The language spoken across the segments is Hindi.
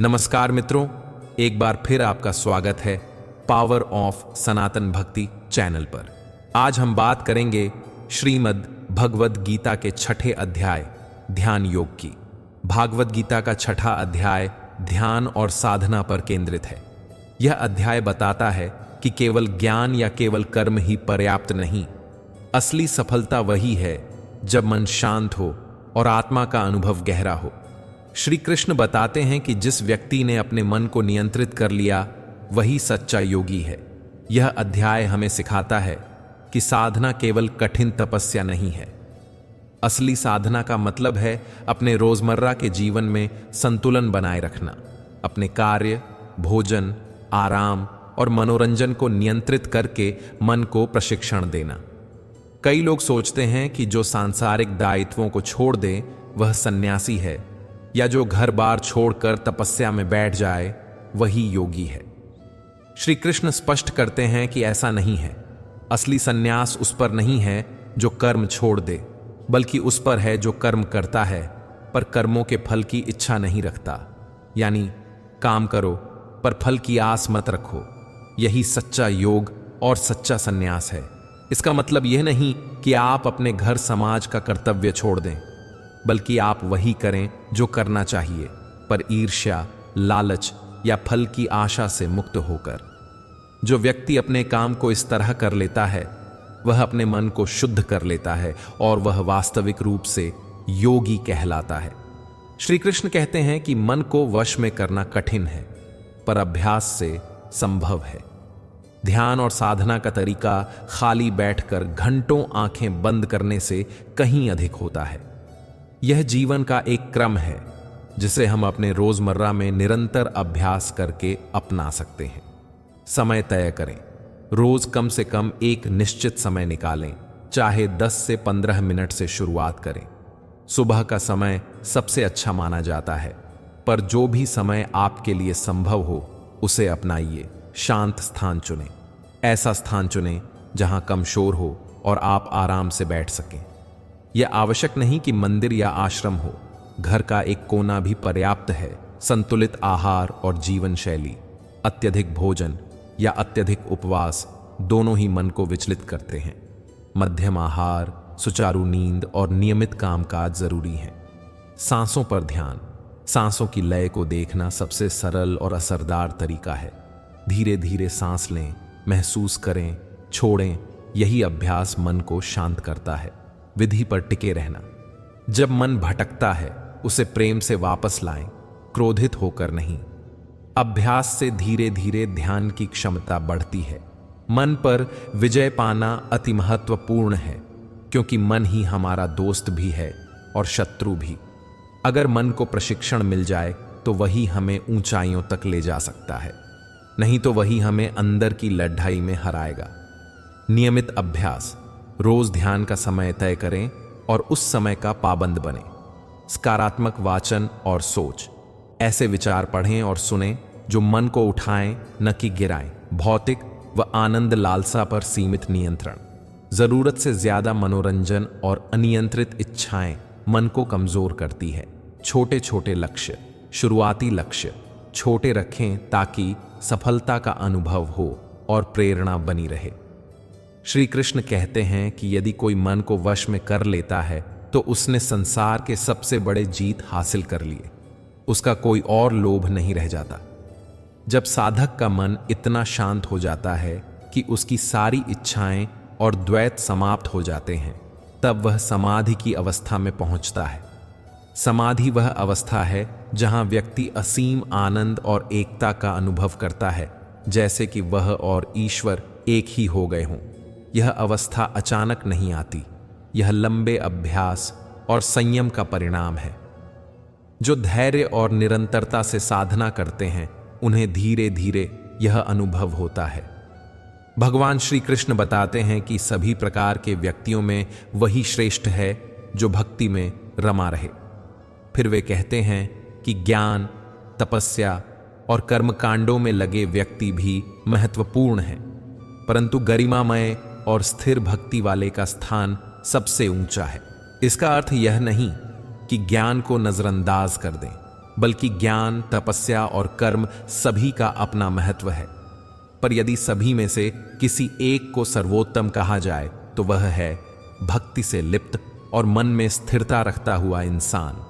नमस्कार मित्रों, एक बार फिर आपका स्वागत है पावर ऑफ सनातन भक्ति चैनल पर। आज हम बात करेंगे श्रीमद् भगवद गीता के छठे अध्याय ध्यान योग की। भागवत गीता का छठा अध्याय ध्यान और साधना पर केंद्रित है। यह अध्याय बताता है कि केवल ज्ञान या केवल कर्म ही पर्याप्त नहीं। असली सफलता वही है जब मन शांत हो और आत्मा का अनुभव गहरा हो। श्री कृष्ण बताते हैं कि जिस व्यक्ति ने अपने मन को नियंत्रित कर लिया वही सच्चा योगी है। यह अध्याय हमें सिखाता है कि साधना केवल कठिन तपस्या नहीं है। असली साधना का मतलब है अपने रोजमर्रा के जीवन में संतुलन बनाए रखना, अपने कार्य, भोजन, आराम और मनोरंजन को नियंत्रित करके मन को प्रशिक्षण देना। कई लोग सोचते हैं कि जो सांसारिक दायित्वों को छोड़ दे वह सन्यासी है, या जो घर बार छोड़कर तपस्या में बैठ जाए वही योगी है। श्री कृष्ण स्पष्ट करते हैं कि ऐसा नहीं है। असली सन्यास उस पर नहीं है जो कर्म छोड़ दे, बल्कि उस पर है जो कर्म करता है पर कर्मों के फल की इच्छा नहीं रखता। यानी काम करो पर फल की आस मत रखो। यही सच्चा योग और सच्चा सन्यास है। इसका मतलब यह नहीं कि आप अपने घर समाज का कर्तव्य छोड़ दें, बल्कि आप वही करें जो करना चाहिए, पर ईर्ष्या, लालच या फल की आशा से मुक्त होकर। जो व्यक्ति अपने काम को इस तरह कर लेता है वह अपने मन को शुद्ध कर लेता है और वह वास्तविक रूप से योगी कहलाता है। श्री कृष्ण कहते हैं कि मन को वश में करना कठिन है, पर अभ्यास से संभव है। ध्यान और साधना का तरीका खाली बैठकर घंटों आंखें बंद करने से कहीं अधिक होता है। यह जीवन का एक क्रम है जिसे हम अपने रोजमर्रा में निरंतर अभ्यास करके अपना सकते हैं। समय तय करें। रोज कम से कम एक निश्चित समय निकालें, चाहे 10 से 15 मिनट से शुरुआत करें। सुबह का समय सबसे अच्छा माना जाता है, पर जो भी समय आपके लिए संभव हो उसे अपनाइए। शांत स्थान चुनें। ऐसा स्थान चुनें जहां कम शोर हो और आप आराम से बैठ सकें। यह आवश्यक नहीं कि मंदिर या आश्रम हो, घर का एक कोना भी पर्याप्त है। संतुलित आहार और जीवन शैली, अत्यधिक भोजन या अत्यधिक उपवास दोनों ही मन को विचलित करते हैं। मध्यम आहार, सुचारू नींद और नियमित कामकाज जरूरी हैं। सांसों पर ध्यान। सांसों की लय को देखना सबसे सरल और असरदार तरीका है। धीरे धीरे सांस लें, महसूस करें, छोड़ें। यही अभ्यास मन को शांत करता है। विधि पर टिके रहना। जब मन भटकता है उसे प्रेम से वापस लाएं, क्रोधित होकर नहीं। अभ्यास से धीरे धीरे ध्यान की क्षमता बढ़ती है। मन पर विजय पाना अति महत्वपूर्ण है, क्योंकि मन ही हमारा दोस्त भी है और शत्रु भी। अगर मन को प्रशिक्षण मिल जाए तो वही हमें ऊंचाइयों तक ले जा सकता है, नहीं तो वही हमें अंदर की लड़ाई में हराएगा। नियमित अभ्यास। रोज ध्यान का समय तय करें और उस समय का पाबंद बने। सकारात्मक वाचन और सोच। ऐसे विचार पढ़ें और सुनें जो मन को उठाएं, न कि गिराएं। भौतिक व आनंद लालसा पर सीमित नियंत्रण। जरूरत से ज्यादा मनोरंजन और अनियंत्रित इच्छाएं मन को कमजोर करती है। छोटे छोटे लक्ष्य। शुरुआती लक्ष्य छोटे रखें ताकि सफलता का अनुभव हो और प्रेरणा बनी रहे। श्री कृष्ण कहते हैं कि यदि कोई मन को वश में कर लेता है तो उसने संसार के सबसे बड़े जीत हासिल कर लिए। उसका कोई और लोभ नहीं रह जाता। जब साधक का मन इतना शांत हो जाता है कि उसकी सारी इच्छाएं और द्वैत समाप्त हो जाते हैं, तब वह समाधि की अवस्था में पहुंचता है। समाधि वह अवस्था है जहां व्यक्ति असीम आनंद और एकता का अनुभव करता है, जैसे कि वह और ईश्वर एक ही हो गए हों। यह अवस्था अचानक नहीं आती। यह लंबे अभ्यास और संयम का परिणाम है। जो धैर्य और निरंतरता से साधना करते हैं उन्हें धीरे धीरे यह अनुभव होता है। भगवान श्री कृष्ण बताते हैं कि सभी प्रकार के व्यक्तियों में वही श्रेष्ठ है जो भक्ति में रमा रहे। फिर वे कहते हैं कि ज्ञान, तपस्या और कर्मकांडों में लगे व्यक्ति भी महत्वपूर्ण हैं, परंतु गरिमामय और स्थिर भक्ति वाले का स्थान सबसे ऊंचा है। इसका अर्थ यह नहीं कि ज्ञान को नजरअंदाज कर दें, बल्कि ज्ञान, तपस्या और कर्म सभी का अपना महत्व है। पर यदि सभी में से किसी एक को सर्वोत्तम कहा जाए तो वह है भक्ति से लिप्त और मन में स्थिरता रखता हुआ इंसान।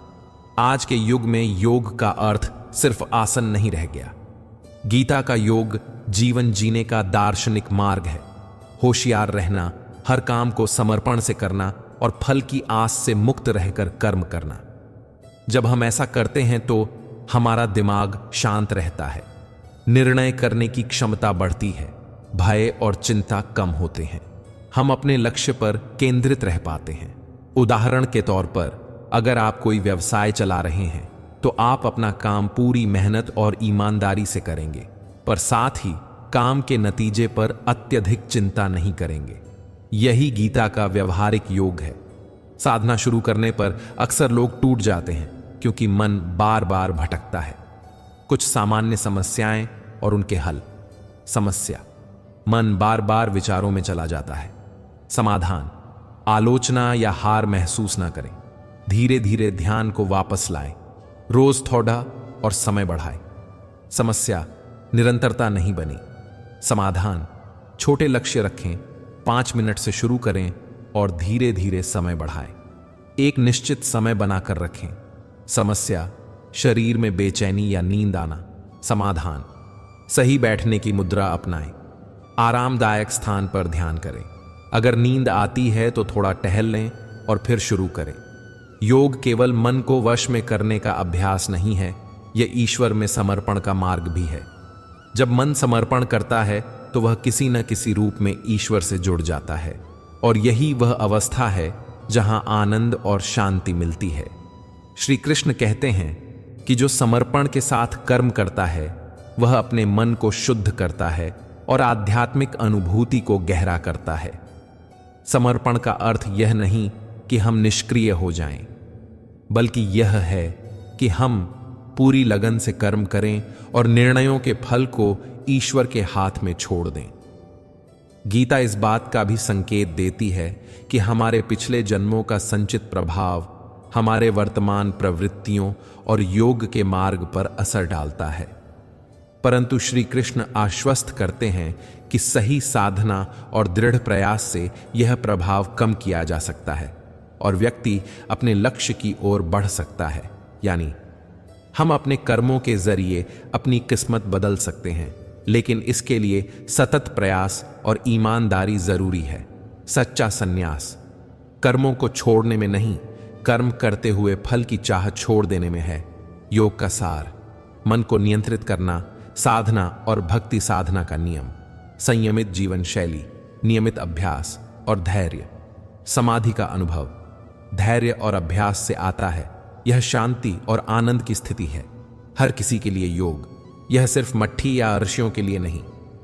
आज के युग में योग का अर्थ सिर्फ आसन नहीं रह गया। गीता का योग जीवन जीने का दार्शनिक मार्ग है। होशियार रहना, हर काम को समर्पण से करना और फल की आस से मुक्त रहकर कर्म करना। जब हम ऐसा करते हैं तो हमारा दिमाग शांत रहता है, निर्णय करने की क्षमता बढ़ती है, भय और चिंता कम होते हैं, हम अपने लक्ष्य पर केंद्रित रह पाते हैं। उदाहरण के तौर पर, अगर आप कोई व्यवसाय चला रहे हैं तो आप अपना काम पूरी मेहनत और ईमानदारी से करेंगे, पर साथ ही काम के नतीजे पर अत्यधिक चिंता नहीं करेंगे। यही गीता का व्यवहारिक योग है। साधना शुरू करने पर अक्सर लोग टूट जाते हैं क्योंकि मन बार बार भटकता है। कुछ सामान्य समस्याएं और उनके हल। समस्या: मन बार बार विचारों में चला जाता है। समाधान: आलोचना या हार महसूस ना करें, धीरे धीरे ध्यान को वापस लाएं, रोज थोड़ा और समय बढ़ाएं। समस्या: निरंतरता नहीं बनी। समाधान: छोटे लक्ष्य रखें, 5 मिनट से शुरू करें और धीरे धीरे समय बढ़ाएं। एक निश्चित समय बनाकर रखें। समस्या: शरीर में बेचैनी या नींद आना। समाधान: सही बैठने की मुद्रा अपनाएं, आरामदायक स्थान पर ध्यान करें। अगर नींद आती है तो थोड़ा टहल लें और फिर शुरू करें। योग केवल मन को वश में करने का अभ्यास नहीं है, यह ईश्वर में समर्पण का मार्ग भी है। जब मन समर्पण करता है तो वह किसी न किसी रूप में ईश्वर से जुड़ जाता है, और यही वह अवस्था है जहां आनंद और शांति मिलती है। श्री कृष्ण कहते हैं कि जो समर्पण के साथ कर्म करता है वह अपने मन को शुद्ध करता है और आध्यात्मिक अनुभूति को गहरा करता है। समर्पण का अर्थ यह नहीं कि हम निष्क्रिय हो जाएं, बल्कि यह है कि हम पूरी लगन से कर्म करें और निर्णयों के फल को ईश्वर के हाथ में छोड़ दें। गीता इस बात का भी संकेत देती है कि हमारे पिछले जन्मों का संचित प्रभाव हमारे वर्तमान प्रवृत्तियों और योग के मार्ग पर असर डालता है। परंतु श्री कृष्ण आश्वस्त करते हैं कि सही साधना और दृढ़ प्रयास से यह प्रभाव कम किया जा सकता है और व्यक्ति अपने लक्ष्य की ओर बढ़ सकता है। यानी हम अपने कर्मों के जरिए अपनी किस्मत बदल सकते हैं, लेकिन इसके लिए सतत प्रयास और ईमानदारी जरूरी है। सच्चा संन्यास कर्मों को छोड़ने में नहीं, कर्म करते हुए फल की चाह छोड़ देने में है। योग का सार: मन को नियंत्रित करना, साधना और भक्ति साधना का नियम, संयमित जीवन शैली, नियमित अभ्यास और धैर्य। समाधि का अनुभव धैर्य और अभ्यास से आता है। यह शांति और आनंद की स्थिति है। हर किसी के लिए योग, यह सिर्फ मट्ठी या ऋषियों के लिए नहीं,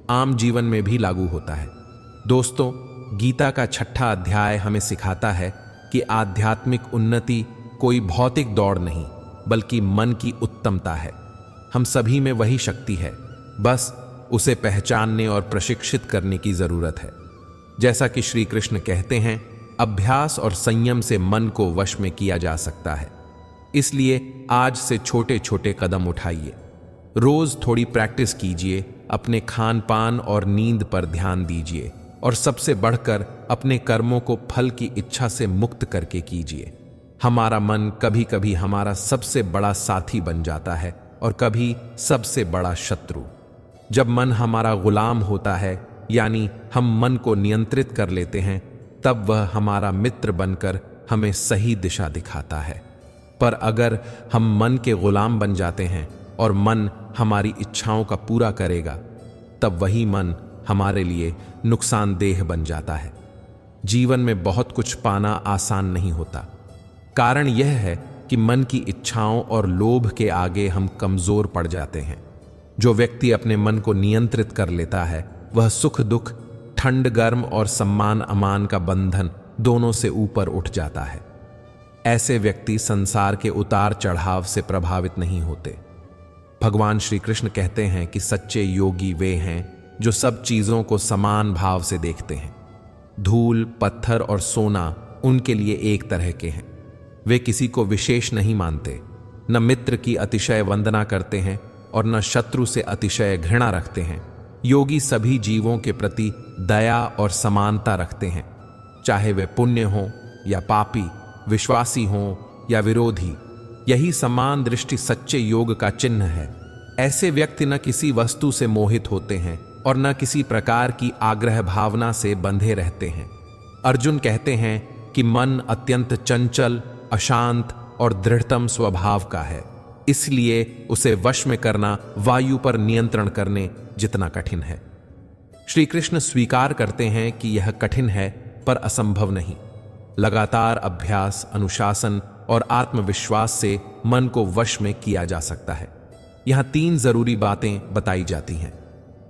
आम जीवन में भी लागू होता है। दोस्तों, गीता का 6वां अध्याय हमें सिखाता है कि आध्यात्मिक उन्नति कोई भौतिक दौड़ नहीं, बल्कि मन की उत्तमता है। हम सभी में वही शक्ति है, बस उसे पहचानने और प्रशिक्षित करने की जरूरत है। जैसा कि श्री कृष्ण कहते हैं, अभ्यास और संयम से मन को वश में किया जा सकता है। इसलिए आज से छोटे छोटे कदम उठाइए। रोज थोड़ी प्रैक्टिस कीजिए, अपने खान पान और नींद पर ध्यान दीजिए, और सबसे बढ़कर अपने कर्मों को फल की इच्छा से मुक्त करके कीजिए। हमारा मन कभी कभी हमारा सबसे बड़ा साथी बन जाता है और कभी सबसे बड़ा शत्रु। जब मन हमारा गुलाम होता है, यानी हम मन को नियंत्रित कर लेते हैं, तब वह हमारा मित्र बनकर हमें सही दिशा दिखाता है। पर अगर हम मन के गुलाम बन जाते हैं और मन हमारी इच्छाओं का पूरा करेगा, तब वही मन हमारे लिए नुकसानदेह बन जाता है। जीवन में बहुत कुछ पाना आसान नहीं होता। कारण यह है कि मन की इच्छाओं और लोभ के आगे हम कमजोर पड़ जाते हैं। जो व्यक्ति अपने मन को नियंत्रित कर लेता है, वह सुख दुख, ठंड गर्म और सम्मान अमान का बंधन दोनों से ऊपर उठ जाता है। ऐसे व्यक्ति संसार के उतार चढ़ाव से प्रभावित नहीं होते। भगवान श्री कृष्ण कहते हैं कि सच्चे योगी वे हैं जो सब चीजों को समान भाव से देखते हैं। धूल, पत्थर और सोना उनके लिए एक तरह के हैं। वे किसी को विशेष नहीं मानते। न मित्र की अतिशय वंदना करते हैं और न शत्रु से अतिशय घृणा रखते हैं। योगी सभी जीवों के प्रति दया और समानता रखते हैं, चाहे वे पुण्य हों या पापी, विश्वासी हों या विरोधी। यही समान दृष्टि सच्चे योग का चिन्ह है। ऐसे व्यक्ति न किसी वस्तु से मोहित होते हैं और न किसी प्रकार की आग्रह भावना से बंधे रहते हैं। अर्जुन कहते हैं कि मन अत्यंत चंचल, अशांत और दृढ़तम स्वभाव का है, इसलिए उसे वश में करना वायु पर नियंत्रण करने जितना कठिन है। श्री कृष्ण स्वीकार करते हैं कि यह कठिन है पर असंभव नहीं। लगातार अभ्यास, अनुशासन और आत्मविश्वास से मन को वश में किया जा सकता है। यहां 3 जरूरी बातें बताई जाती हैं।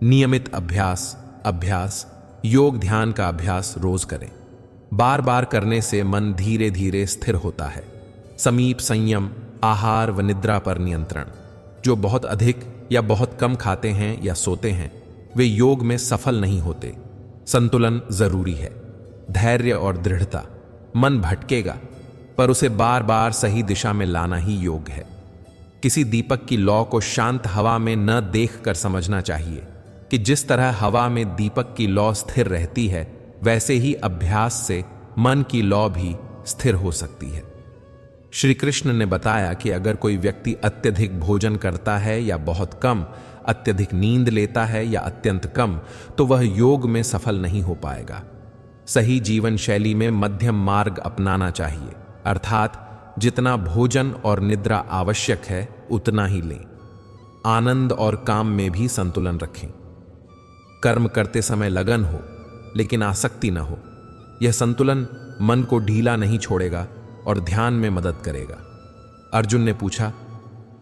नियमित अभ्यास, योग ध्यान का अभ्यास रोज करें। बार बार करने से मन धीरे धीरे स्थिर होता है। समीप संयम, आहार व निद्रा पर नियंत्रण। जो बहुत अधिक या बहुत कम खाते हैं या सोते हैं वे योग में सफल नहीं होते। संतुलन जरूरी है। धैर्य और दृढ़ता। मन भटकेगा पर उसे बार बार सही दिशा में लाना ही योग है। किसी दीपक की लौ को शांत हवा में न देखकर समझना चाहिए कि जिस तरह हवा में दीपक की लौ स्थिर रहती है, वैसे ही अभ्यास से मन की लौ भी स्थिर हो सकती है। श्री कृष्ण ने बताया कि अगर कोई व्यक्ति अत्यधिक भोजन करता है या बहुत कम, अत्यधिक नींद लेता है या अत्यंत कम, तो वह योग में सफल नहीं हो पाएगा। सही जीवन शैली में मध्यम मार्ग अपनाना चाहिए, अर्थात जितना भोजन और निद्रा आवश्यक है उतना ही लें। आनंद और काम में भी संतुलन रखें। कर्म करते समय लगन हो लेकिन आसक्ति न हो। यह संतुलन मन को ढीला नहीं छोड़ेगा और ध्यान में मदद करेगा। अर्जुन ने पूछा,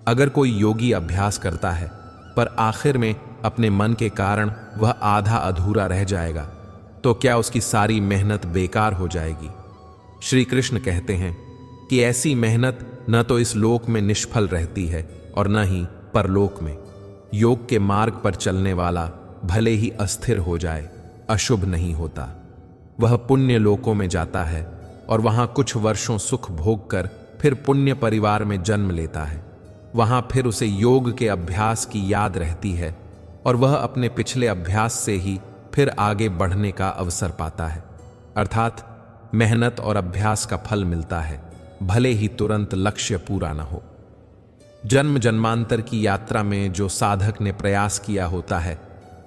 अगर कोई योगी अभ्यास करता है पर आखिर में अपने मन के कारण वह आधा अधूरा रह जाएगा, तो क्या उसकी सारी मेहनत बेकार हो जाएगी? श्री कृष्ण कहते हैं कि ऐसी मेहनत न तो इस लोक में निष्फल रहती है और न ही परलोक में। योग के मार्ग पर चलने वाला भले ही अस्थिर हो जाए, अशुभ नहीं होता। वह पुण्य लोकों में जाता है और वहां कुछ वर्षों सुख भोग कर फिर पुण्य परिवार में जन्म लेता है। वहां फिर उसे योग के अभ्यास की याद रहती है और वह अपने पिछले अभ्यास से ही फिर आगे बढ़ने का अवसर पाता है। अर्थात मेहनत और अभ्यास का फल मिलता है, भले ही तुरंत लक्ष्य पूरा न हो। जन्म जन्मांतर की यात्रा में जो साधक ने प्रयास किया होता है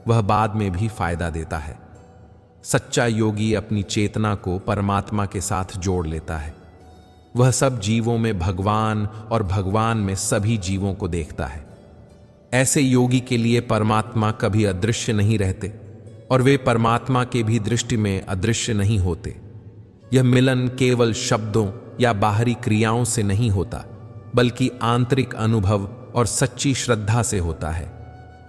वह बाद में भी फायदा देता है। सच्चा योगी अपनी चेतना को परमात्मा के साथ जोड़ लेता है। वह सब जीवों में भगवान और भगवान में सभी जीवों को देखता है। ऐसे योगी के लिए परमात्मा कभी अदृश्य नहीं रहते और वे परमात्मा के भी दृष्टि में अदृश्य नहीं होते। यह मिलन केवल शब्दों या बाहरी क्रियाओं से नहीं होता, बल्कि आंतरिक अनुभव और सच्ची श्रद्धा से होता है।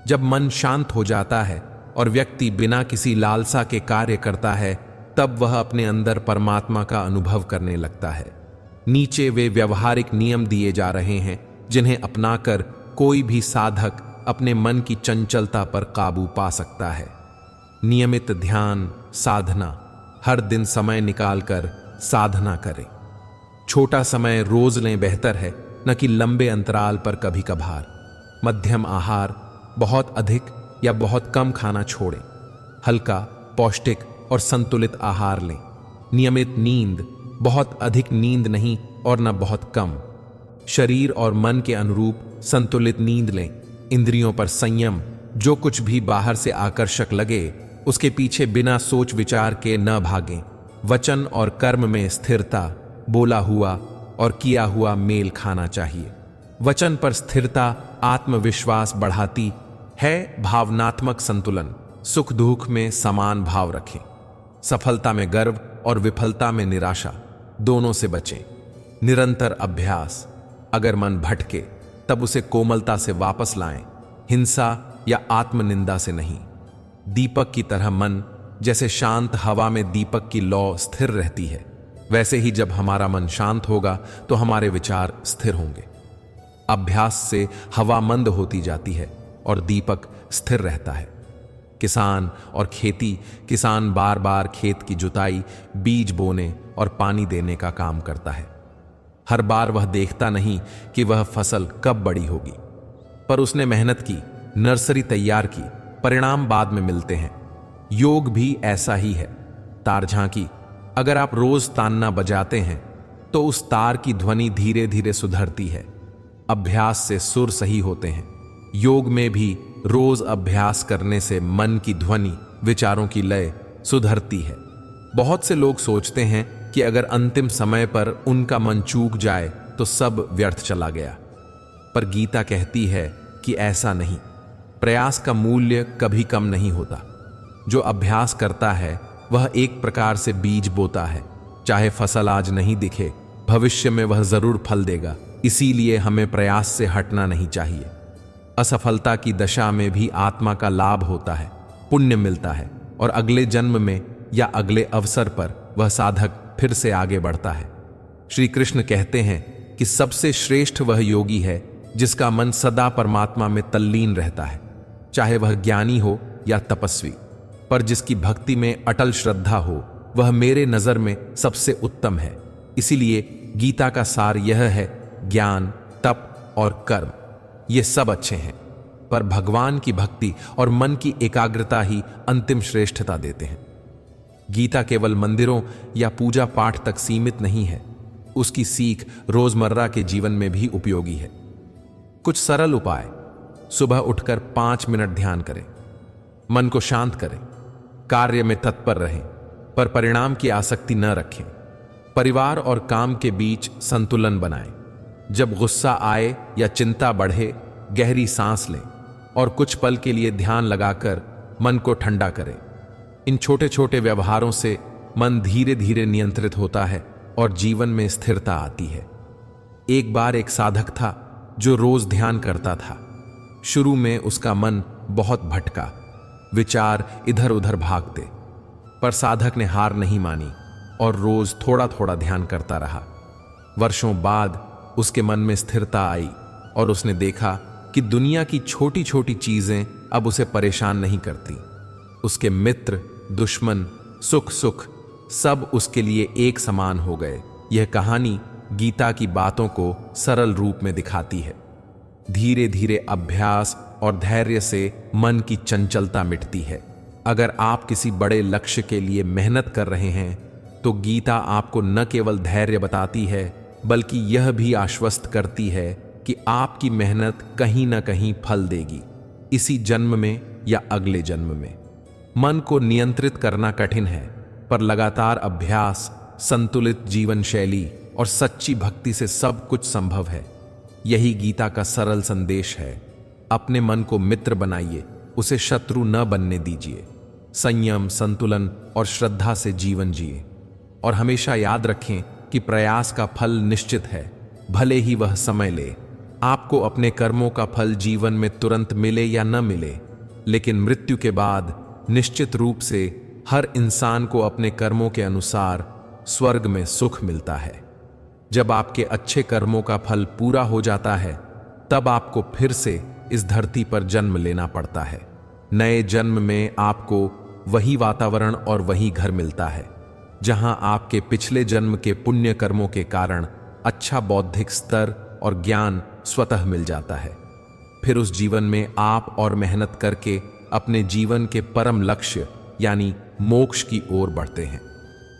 जब मन शांत हो जाता है और व्यक्ति बिना किसी लालसा के कार्य करता है, तब वह अपने अंदर परमात्मा का अनुभव करने लगता है। नीचे वे व्यवहारिक नियम दिए जा रहे हैं जिन्हें अपनाकर कोई भी साधक अपने मन की चंचलता पर काबू पा सकता है। नियमित ध्यान साधना। हर दिन समय निकालकर साधना करें। छोटा समय रोज लें बेहतर है, न कि लंबे अंतराल पर कभी कभार। मध्यम आहार, बहुत अधिक या बहुत कम खाना छोड़ें। हल्का, पौष्टिक और संतुलित आहार लें। नियमित नींद, बहुत अधिक नींद नहीं और न बहुत कम। शरीर और मन के अनुरूप संतुलित नींद लें। इंद्रियों पर संयम। जो कुछ भी बाहर से आकर्षक लगे उसके पीछे बिना सोच विचार के न भागें। वचन और कर्म में स्थिरता। बोला हुआ और किया हुआ मेल खाना चाहिए। वचन पर स्थिरता आत्मविश्वास बढ़ाती है। भावनात्मक संतुलन। सुख दुख में समान भाव रखें। सफलता में गर्व और विफलता में निराशा, दोनों से बचें। निरंतर अभ्यास। अगर मन भटके तब उसे कोमलता से वापस लाएं, हिंसा या आत्मनिंदा से नहीं। दीपक की तरह मन, जैसे शांत हवा में दीपक की लौ स्थिर रहती है, वैसे ही जब हमारा मन शांत होगा तो हमारे विचार स्थिर होंगे। अभ्यास से हवा मंद होती जाती है और दीपक स्थिर रहता है। किसान और खेती। किसान बार बार खेत की जुताई, बीज बोने और पानी देने का काम करता है। हर बार वह देखता नहीं कि वह फसल कब बड़ी होगी, पर उसने मेहनत की, नर्सरी तैयार की, परिणाम बाद में मिलते हैं। योग भी ऐसा ही है। तार झांकी, अगर आप रोज तान्ना बजाते हैं तो उस तार की ध्वनि धीरे धीरे सुधरती है। अभ्यास से सुर सही होते हैं। योग में भी रोज अभ्यास करने से मन की ध्वनि, विचारों की लय सुधरती है। बहुत से लोग सोचते हैं कि अगर अंतिम समय पर उनका मन चूक जाए तो सब व्यर्थ चला गया, पर गीता कहती है कि ऐसा नहीं। प्रयास का मूल्य कभी कम नहीं होता। जो अभ्यास करता है वह एक प्रकार से बीज बोता है। चाहे फसल आज नहीं दिखे, भविष्य में वह जरूर फल देगा। इसीलिए हमें प्रयास से हटना नहीं चाहिए। असफलता की दशा में भी आत्मा का लाभ होता है, पुण्य मिलता है, और अगले जन्म में या अगले अवसर पर वह साधक फिर से आगे बढ़ता है। श्री कृष्ण कहते हैं कि सबसे श्रेष्ठ वह योगी है जिसका मन सदा परमात्मा में तल्लीन रहता है, चाहे वह ज्ञानी हो या तपस्वी। पर जिसकी भक्ति में अटल श्रद्धा हो वह मेरे नजर में सबसे उत्तम है। इसीलिए गीता का सार यह है, ज्ञान, तप और कर्म ये सब अच्छे हैं, पर भगवान की भक्ति और मन की एकाग्रता ही अंतिम श्रेष्ठता देते हैं। गीता केवल मंदिरों या पूजा पाठ तक सीमित नहीं है, उसकी सीख रोजमर्रा के जीवन में भी उपयोगी है। कुछ सरल उपाय: सुबह उठकर 5 मिनट ध्यान करें, मन को शांत करें, कार्य में तत्पर रहें, पर परिणाम की आसक्ति न रखें। परिवार और काम के बीच संतुलन बनाएं। जब गुस्सा आए या चिंता बढ़े, गहरी सांस लें और कुछ पल के लिए ध्यान लगाकर मन को ठंडा करें। इन छोटे छोटे व्यवहारों से मन धीरे धीरे नियंत्रित होता है और जीवन में स्थिरता आती है। एक बार एक साधक था जो रोज ध्यान करता था। शुरू में उसका मन बहुत भटका, विचार इधर उधर भागते, पर साधक ने हार नहीं मानी और रोज थोड़ा थोड़ा ध्यान करता रहा। वर्षों बाद उसके मन में स्थिरता आई और उसने देखा कि दुनिया की छोटी छोटी चीजें अब उसे परेशान नहीं करती। उसके मित्र, दुश्मन, सुख सुख सब उसके लिए एक समान हो गए। यह कहानी गीता की बातों को सरल रूप में दिखाती है। धीरे धीरे अभ्यास और धैर्य से मन की चंचलता मिटती है। अगर आप किसी बड़े लक्ष्य के लिए मेहनत कर रहे हैं तो गीता आपको न केवल धैर्य बताती है बल्कि यह भी आश्वस्त करती है कि आपकी मेहनत कहीं ना कहीं फल देगी, इसी जन्म में या अगले जन्म में। मन को नियंत्रित करना कठिन है, पर लगातार अभ्यास, संतुलित जीवन शैली और सच्ची भक्ति से सब कुछ संभव है। यही गीता का सरल संदेश है। अपने मन को मित्र बनाइए, उसे शत्रु न बनने दीजिए। संयम, संतुलन और श्रद्धा से जीवन जिए और हमेशा याद रखें कि प्रयास का फल निश्चित है, भले ही वह समय ले। आपको अपने कर्मों का फल जीवन में तुरंत मिले या न मिले, लेकिन मृत्यु के बाद निश्चित रूप से हर इंसान को अपने कर्मों के अनुसार स्वर्ग में सुख मिलता है। जब आपके अच्छे कर्मों का फल पूरा हो जाता है, तब आपको फिर से इस धरती पर जन्म लेना पड़ता है। नए जन्म में आपको वही वातावरण और वही घर मिलता है जहां आपके पिछले जन्म के पुण्य कर्मों के कारण अच्छा बौद्धिक स्तर और ज्ञान स्वतः मिल जाता है। फिर उस जीवन में आप और मेहनत करके अपने जीवन के परम लक्ष्य यानी मोक्ष की ओर बढ़ते हैं।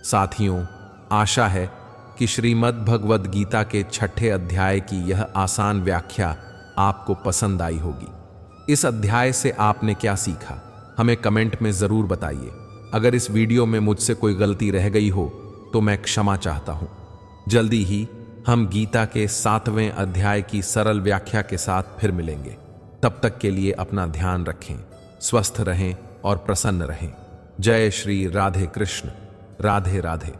साथियों, आशा है कि श्रीमद् भगवद गीता के 6ठे अध्याय की यह आसान व्याख्या आपको पसंद आई होगी। इस अध्याय से आपने क्या सीखा, हमें कमेंट में जरूर बताइए। अगर इस वीडियो में मुझसे कोई गलती रह गई हो तो मैं क्षमा चाहता हूं। जल्दी ही हम गीता के 7वें अध्याय की सरल व्याख्या के साथ फिर मिलेंगे। तब तक के लिए अपना ध्यान रखें, स्वस्थ रहें और प्रसन्न रहें। जय श्री राधे कृष्ण। राधे राधे।